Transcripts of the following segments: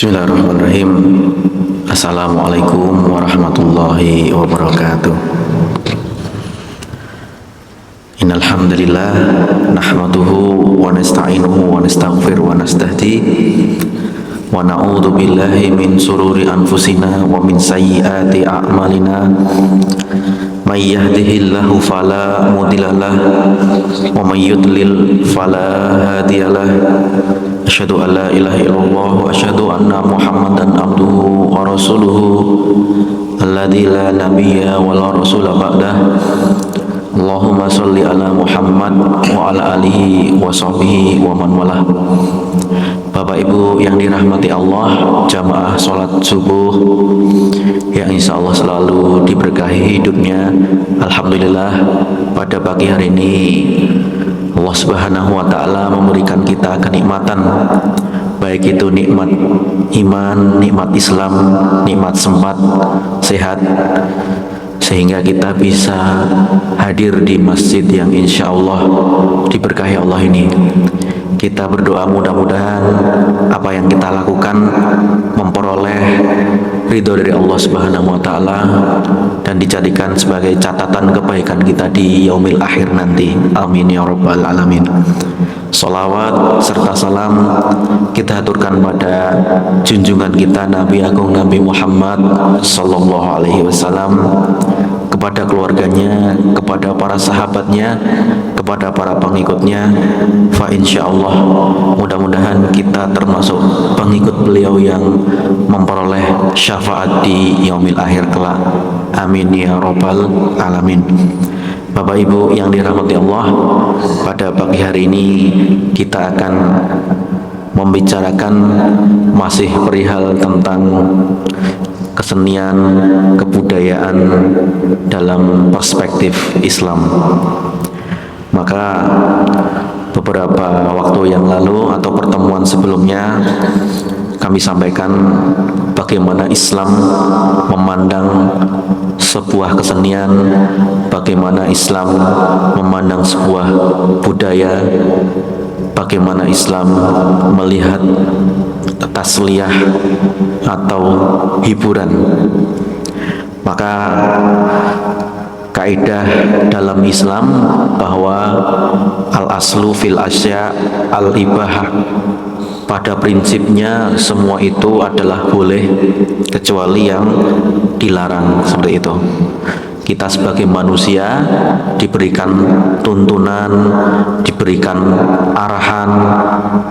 Bismillahirrahmanirrahim. Assalamualaikum warahmatullahi wabarakatuh. Innal hamdalillah nahmaduhu wa nasta'inuhu wa nastaghfiruh wa nastahdi wa na'udzu billahi min sururi anfusina wa min sayyiati a'malina. May yahdihillahu fala mudhillalah wa may yudlil fala hadiyalah. Asyhadu an la ilaha illallah wa asyhadu anna Muhammadan abduhu wa rasuluhu alladzi la nabiyya wa la rasula ba'dah. Allahumma sholli ala Muhammad wa ala alihi wa sahbihi wa man walah. Bapak Ibu yang dirahmati Allah, jamaah sholat subuh yang insya Allah selalu diberkahi hidupnya. Alhamdulillah, pada pagi hari ini Allah Subhanahu wa ta'ala memberikan kita kenikmatan, baik itu nikmat iman, nikmat Islam, nikmat sempat, sehat, sehingga kita bisa hadir di masjid yang insya Allah diberkahi Allah ini. Kita berdoa mudah-mudahan apa yang kita lakukan memperoleh ridho dari Allah Subhanahu wa ta'ala dan dijadikan sebagai catatan kebaikan kita di yaumil akhir nanti. Amin ya rabbal alamin. Salawat serta salam kita aturkan pada junjungan kita Nabi Agung Nabi Muhammad sallallahu alaihi wasallam, kepada keluarganya, kepada para sahabatnya, kepada para pengikutnya. Fa insyaallah mudah-mudahan kita termasuk pengikut beliau yang memperoleh syafaat di yaumil akhir kelak. Amin ya rabbal alamin. Bapak Ibu yang dirahmati Allah, pada pagi hari ini kita akan membicarakan masih perihal tentang kesenian, kebudayaan dalam perspektif Islam. Maka beberapa waktu yang lalu atau pertemuan sebelumnya kami sampaikan bagaimana Islam memandang sebuah kesenian, bagaimana Islam memandang sebuah budaya, bagaimana Islam melihat tasliyah atau hiburan. Maka kaidah dalam Islam bahwa al-aslu fil asya al-ibahah, pada prinsipnya semua itu adalah boleh kecuali yang dilarang, seperti itu. Kita sebagai manusia diberikan tuntunan, diberikan arahan,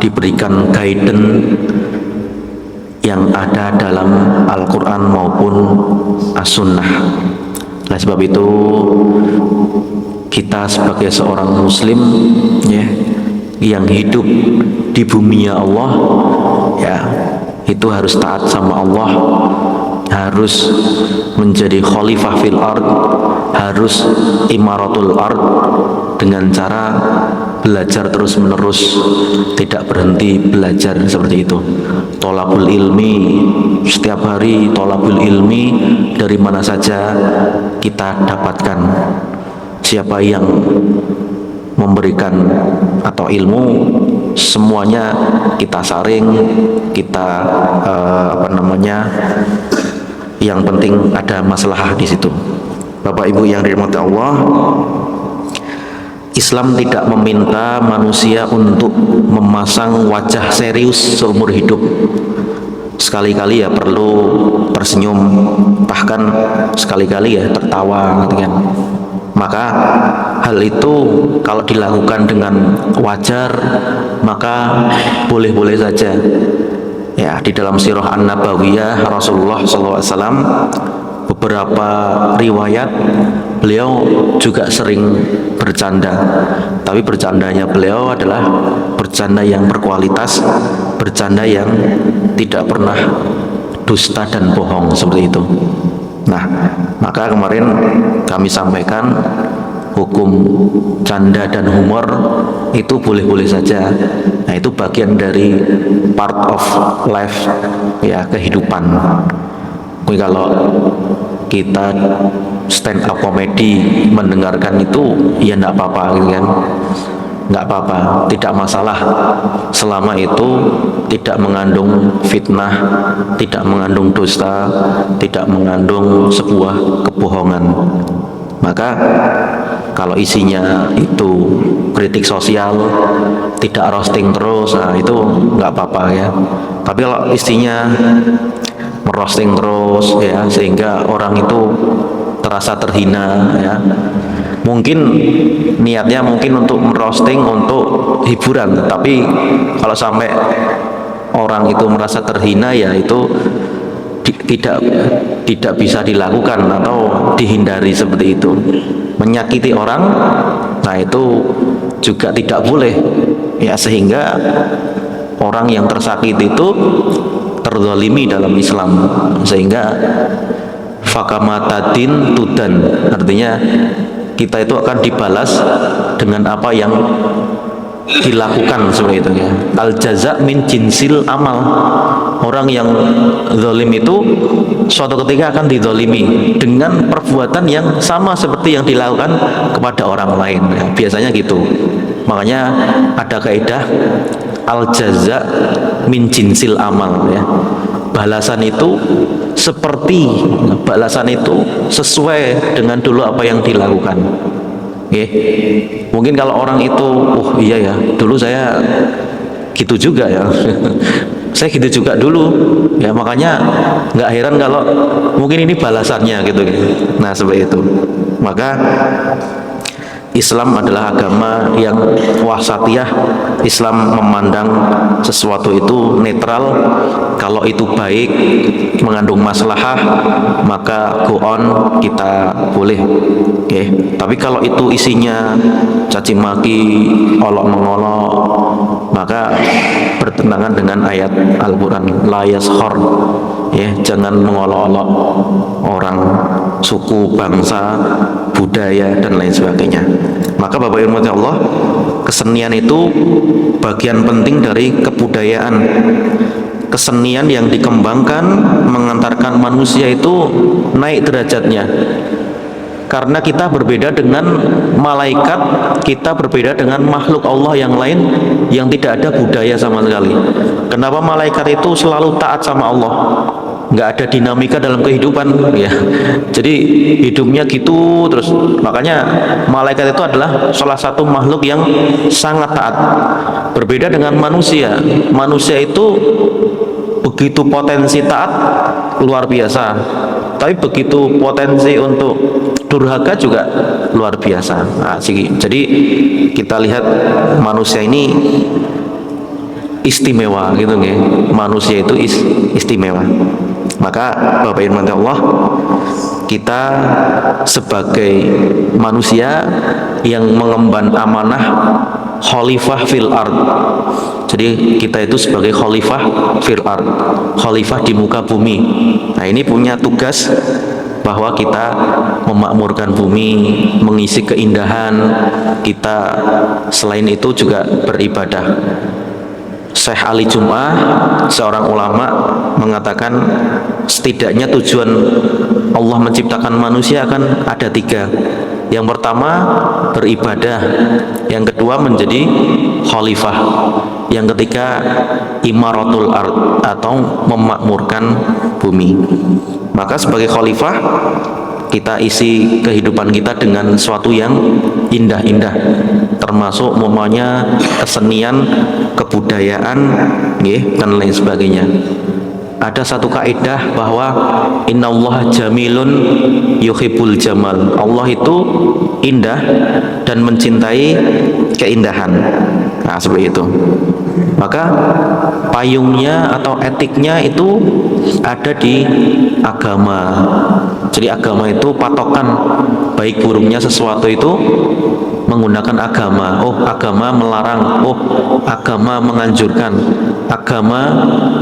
diberikan guidance yang ada dalam Al-Quran maupun As-Sunnah. Oleh sebab itu kita sebagai seorang muslim ya, yang hidup di bumi Allah ya, itu harus taat sama Allah, harus menjadi khalifah fil ard, harus imaratul ard dengan cara belajar terus menerus, tidak berhenti belajar, seperti itu. Tolabul ilmi, setiap hari tolabul ilmi, dari mana saja kita dapatkan. Siapa yang memberikan atau ilmu, semuanya kita saring, kita yang penting ada maslahah di situ. Bapak Ibu yang dirahmati Allah, Islam tidak meminta manusia untuk memasang wajah serius seumur hidup. Sekali-kali ya perlu tersenyum, bahkan sekali-kali ya tertawa, gitu kan. Maka hal itu kalau dilakukan dengan wajar, maka boleh-boleh saja. Ya, di dalam sirah An-Nabawiyah Rasulullah SAW beberapa riwayat beliau juga sering bercanda, tapi bercandanya beliau adalah bercanda yang berkualitas, bercanda yang tidak pernah dusta dan bohong, seperti itu. Nah, maka kemarin kami sampaikan hukum canda dan humor itu boleh-boleh saja. Nah, itu bagian dari part of life ya, kehidupan. Kalau kita stand up comedy mendengarkan itu ya enggak apa-apa, gitu kan. nggak apa-apa, tidak masalah selama itu tidak mengandung fitnah, tidak mengandung dusta, tidak mengandung sebuah kebohongan. Maka kalau isinya itu kritik sosial, tidak roasting terus, nah itu nggak apa-apa ya. Tapi kalau isinya merosting terus ya, sehingga orang itu terasa terhina ya, mungkin niatnya mungkin untuk merosting untuk hiburan, tapi kalau sampai orang itu merasa terhina ya itu tidak bisa dilakukan atau dihindari seperti itu. Menyakiti orang, nah itu juga tidak boleh ya, sehingga orang yang tersakiti itu terzalimi dalam Islam, sehingga fakamatadin tudan, artinya kita itu akan dibalas dengan apa yang dilakukan seperti itu ya. Al jaza min jinsil amal. Orang yang zalim itu suatu ketika akan dizalimi dengan perbuatan yang sama seperti yang dilakukan kepada orang lain ya. Biasanya gitu. Makanya ada kaidah al jaza min jinsil amal ya. Balasan itu sesuai dengan dulu apa yang dilakukan. Mungkin kalau orang itu, oh iya ya, dulu saya gitu juga ya, saya gitu juga dulu, ya makanya nggak heran kalau mungkin ini balasannya gitu. Nah seperti itu. Maka Islam adalah agama yang wasatiyah. Islam memandang sesuatu itu netral. Kalau itu baik, mengandung maslahah, maka go on, kita boleh. Tapi kalau itu isinya caci maki, olok mengolok, maka bertentangan dengan ayat Al-Quran, la yashor, jangan mengolok-olok orang, suku, bangsa, budaya dan lain sebagainya. Maka Bapak Ibu Allah, kesenian itu bagian penting dari kebudayaan. Kesenian yang dikembangkan mengantarkan manusia itu naik derajatnya. Karena kita berbeda dengan malaikat, kita berbeda dengan makhluk Allah yang lain yang tidak ada budaya sama sekali. Kenapa malaikat itu selalu taat sama Allah? Nggak ada dinamika dalam kehidupan ya. Jadi hidupnya gitu terus. Makanya malaikat itu adalah salah satu makhluk yang sangat taat. Berbeda dengan manusia. Manusia itu begitu potensi taat luar biasa, tapi begitu potensi untuk durhaka juga luar biasa. Nah, jadi kita lihat manusia ini istimewa gitu nggih. Manusia itu istimewa. Maka Bapak Ibu Allah, kita sebagai manusia yang mengemban amanah khalifah fil ard. Jadi kita itu sebagai khalifah fil ard, khalifah di muka bumi. Nah, ini punya tugas bahwa kita memakmurkan bumi, mengisi keindahan. Kita selain itu juga beribadah. Syekh Ali Jum'ah, seorang ulama, mengatakan setidaknya tujuan Allah menciptakan manusia akan ada 3. Yang pertama beribadah, yang kedua menjadi khalifah, yang ketiga imaratul ard atau memakmurkan bumi. Maka sebagai khalifah kita isi kehidupan kita dengan sesuatu yang indah-indah, termasuk umpamanya kesenian, kebudayaan, dan lain sebagainya. Ada satu kaidah bahwa innallaha jamilun yuhibbul jamal. Allah itu indah dan mencintai keindahan. Nah, seperti itu. Maka payungnya atau etiknya itu ada di agama. Jadi agama itu patokan baik buruknya sesuatu itu menggunakan agama. Oh, agama melarang. Oh, agama menganjurkan. Agama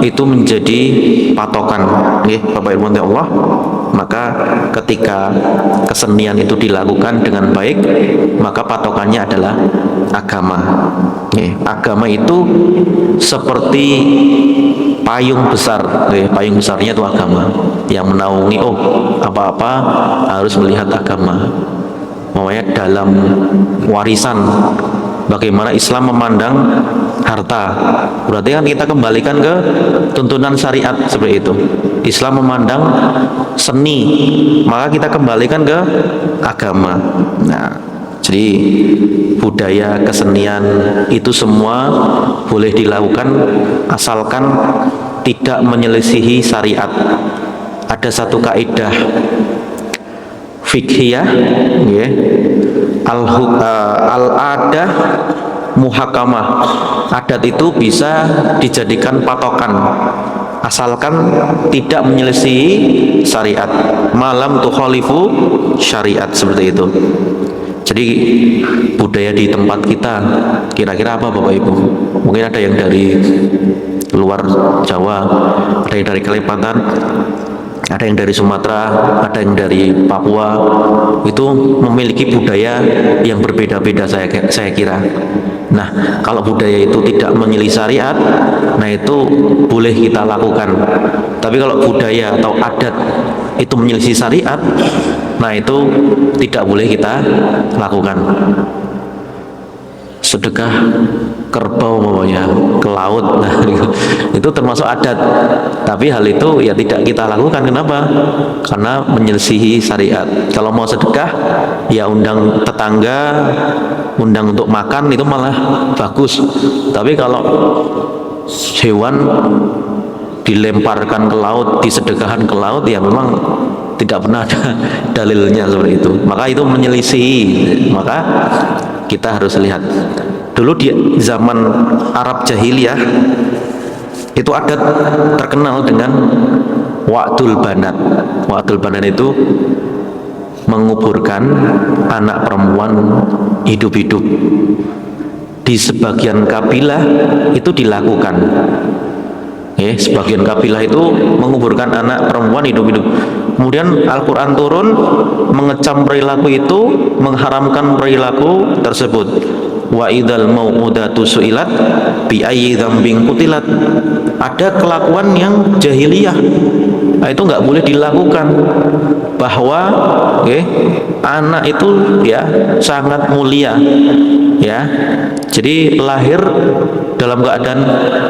itu menjadi patokan. Bapak Ibu Allah. Maka ketika kesenian itu dilakukan dengan baik, maka patokannya adalah agama. Agama itu seperti payung besar. Payung besarnya itu agama yang menaungi. Oh, apa-apa harus melihat agama. Makanya dalam warisan bagaimana Islam memandang harta. Berarti kan kita kembalikan ke tuntunan syariat seperti itu. Islam memandang seni, maka kita kembalikan ke agama. Nah, jadi budaya, kesenian itu semua boleh dilakukan asalkan tidak menyelisihi syariat. Ada satu kaidah fikhiyah, ya, al-adah muhakamah. Adat itu bisa dijadikan patokan asalkan tidak menyelisihi syariat, malam tukhalifu syariat, seperti itu. Jadi budaya di tempat kita kira-kira apa Bapak Ibu? Mungkin ada yang dari luar Jawa, ada yang dari Kalimantan, ada yang dari Sumatera, ada yang dari Papua. Itu memiliki budaya yang berbeda-beda, saya kira. Nah, kalau budaya itu tidak menyelisih syariat, nah itu boleh kita lakukan. Tapi kalau budaya atau adat itu menyelisih syariat, nah itu tidak boleh kita lakukan. Sedekah kerbau maunya ke laut, nah itu termasuk adat. Tapi hal itu ya tidak kita lakukan. Kenapa? Karena menyelisihi syariat. Kalau mau sedekah ya undang tetangga, undang untuk makan, itu malah bagus. Tapi kalau hewan dilemparkan ke laut, disedekahkan ke laut, ya memang tidak pernah ada dalilnya seperti itu. Maka itu menyelisih. Maka kita harus lihat. Dulu di zaman Arab jahiliyah itu adat terkenal dengan wa'dul banat. Wa'dul banat itu menguburkan anak perempuan hidup-hidup. Di sebagian kabilah itu dilakukan. Sebagian kabilah itu menguburkan anak perempuan hidup-hidup. Kemudian Al-Quran turun mengecam perilaku itu, mengharamkan perilaku tersebut. Wa idzal mau'udatu su'ilat bi ayyi dzambin qutilat. Ada kelakuan yang jahiliyah, nah, itu nggak boleh dilakukan. Bahwa anak itu ya sangat mulia, ya. Jadi lahir dalam keadaan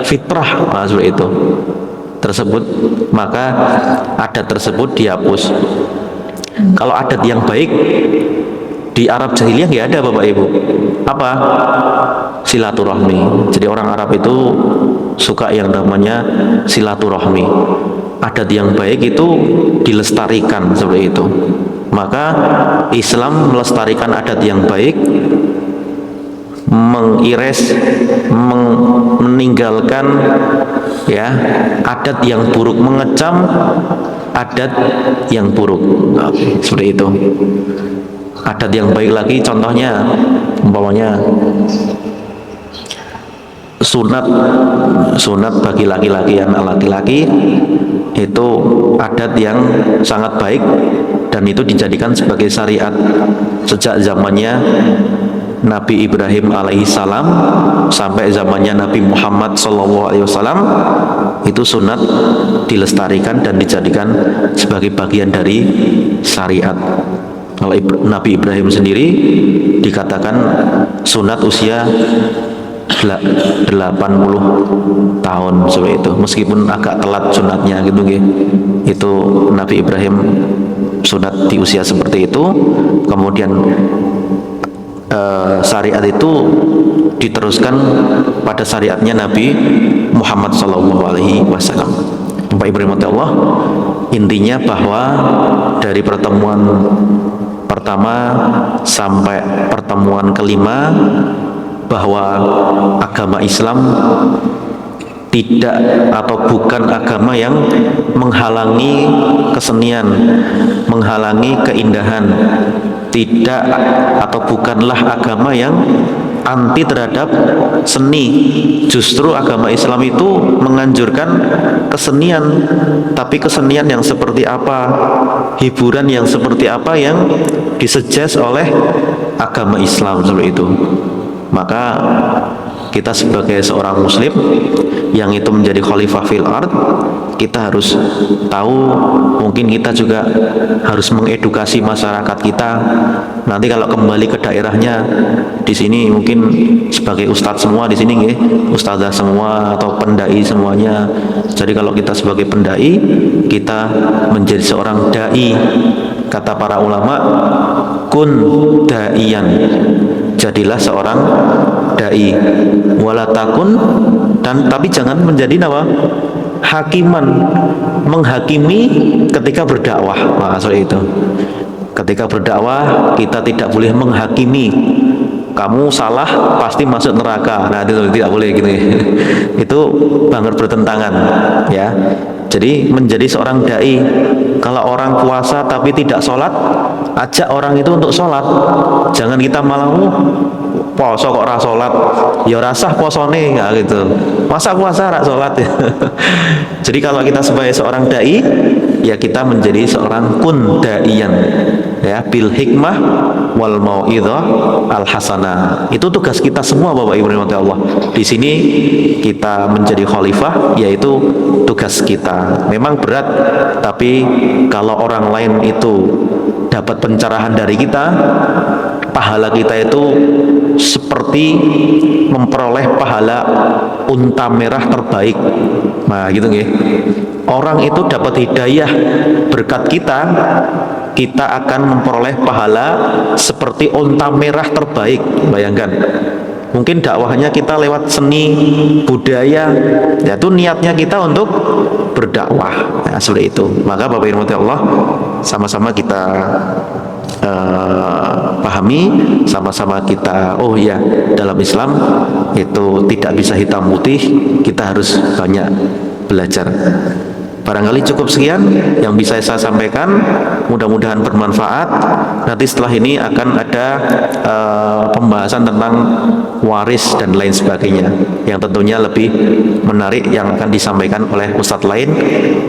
fitrah, nah, seperti itu tersebut, maka adat tersebut dihapus. Kalau adat yang baik di Arab jahiliyah nggak ada Bapak Ibu. Apa? Silaturahmi. Jadi orang Arab itu suka yang namanya silaturahmi. Adat yang baik itu dilestarikan seperti itu. Maka Islam melestarikan adat yang baik, meninggalkan ya adat yang buruk, mengecam adat yang buruk. Seperti itu. Adat yang baik lagi contohnya umpamanya sunat bagi laki-laki, anak laki-laki itu adat yang sangat baik dan itu dijadikan sebagai syariat sejak zamannya Nabi Ibrahim alaihissalam sampai zamannya Nabi Muhammad SAW. Itu sunat dilestarikan dan dijadikan sebagai bagian dari syariat. Kalau Nabi Ibrahim sendiri dikatakan sunat usia 80 tahun seperti itu, meskipun agak telat sunatnya gitu. Itu Nabi Ibrahim sunat di usia seperti itu. Kemudian syariat itu diteruskan pada syariatnya Nabi Muhammad SAW. Bapak Ibu rahmati Allah, intinya bahwa dari pertemuan pertama sampai pertemuan kelima, bahwa agama Islam tidak atau bukan agama yang menghalangi kesenian, menghalangi keindahan, tidak atau bukanlah agama yang anti terhadap seni. Justru agama Islam itu menganjurkan kesenian, tapi kesenian yang seperti apa, hiburan yang seperti apa yang disuggest oleh agama Islam seperti itu. Maka kita sebagai seorang muslim yang itu menjadi khalifah fil ard, kita harus tahu, mungkin kita juga harus mengedukasi masyarakat kita. Nanti kalau kembali ke daerahnya, di sini mungkin sebagai ustadz semua di sini, ustadzah semua atau pendai semuanya. Jadi kalau kita sebagai pendai, kita menjadi seorang dai. Kata para ulama, kun daiyan, jadilah seorang dai. Walatakun, dan tapi jangan menjadi hakiman, menghakimi ketika berdakwah. Maksud itu, ketika berdakwah kita tidak boleh menghakimi. Kamu salah pasti masuk neraka. Nah, itu tidak boleh gitu. Itu banget bertentangan, ya. Jadi menjadi seorang dai, kalau orang puasa tapi tidak sholat, ajak orang itu untuk sholat. Jangan kita malah poso kok ora sholat, ya rasah posone, ya gitu. Masa puasa ora sholat ya. Jadi kalau kita sebagai seorang dai, ya kita menjadi seorang kun daiyan, ya, bil hikmah wal mau'izah al hasanah. Itu tugas kita semua, Bapak Ibu rahmati Allah. Di sini kita menjadi khalifah, yaitu tugas kita. Memang berat, tapi kalau orang lain itu dapat pencerahan dari kita, pahala kita itu seperti memperoleh pahala unta merah terbaik. Nah, gitu nggih. Orang itu dapat hidayah berkat kita, kita akan memperoleh pahala seperti unta merah terbaik. Bayangkan, mungkin dakwahnya kita lewat seni budaya, yaitu niatnya kita untuk berdakwah. Nah, seperti itu. Maka Bapak Ibu Allah, sama-sama kita pahami, sama-sama kita, oh ya, dalam Islam itu tidak bisa hitam putih, kita harus banyak belajar. Barangkali cukup sekian yang bisa saya sampaikan, mudah-mudahan bermanfaat. Nanti setelah ini akan ada pembahasan tentang waris dan lain sebagainya, yang tentunya lebih menarik, yang akan disampaikan oleh ustadz lain,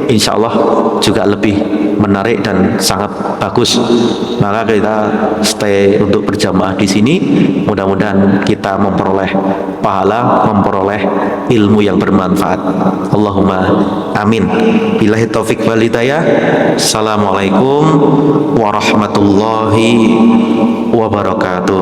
insya Allah juga lebih menarik dan sangat bagus. Maka kita stay untuk berjamaah di sini, mudah-mudahan kita memperoleh pahala, memperoleh ilmu yang bermanfaat. Allahumma amin. Billahi taufik wal hidayah. Assalamualaikum warahmatullahi wabarakatuh.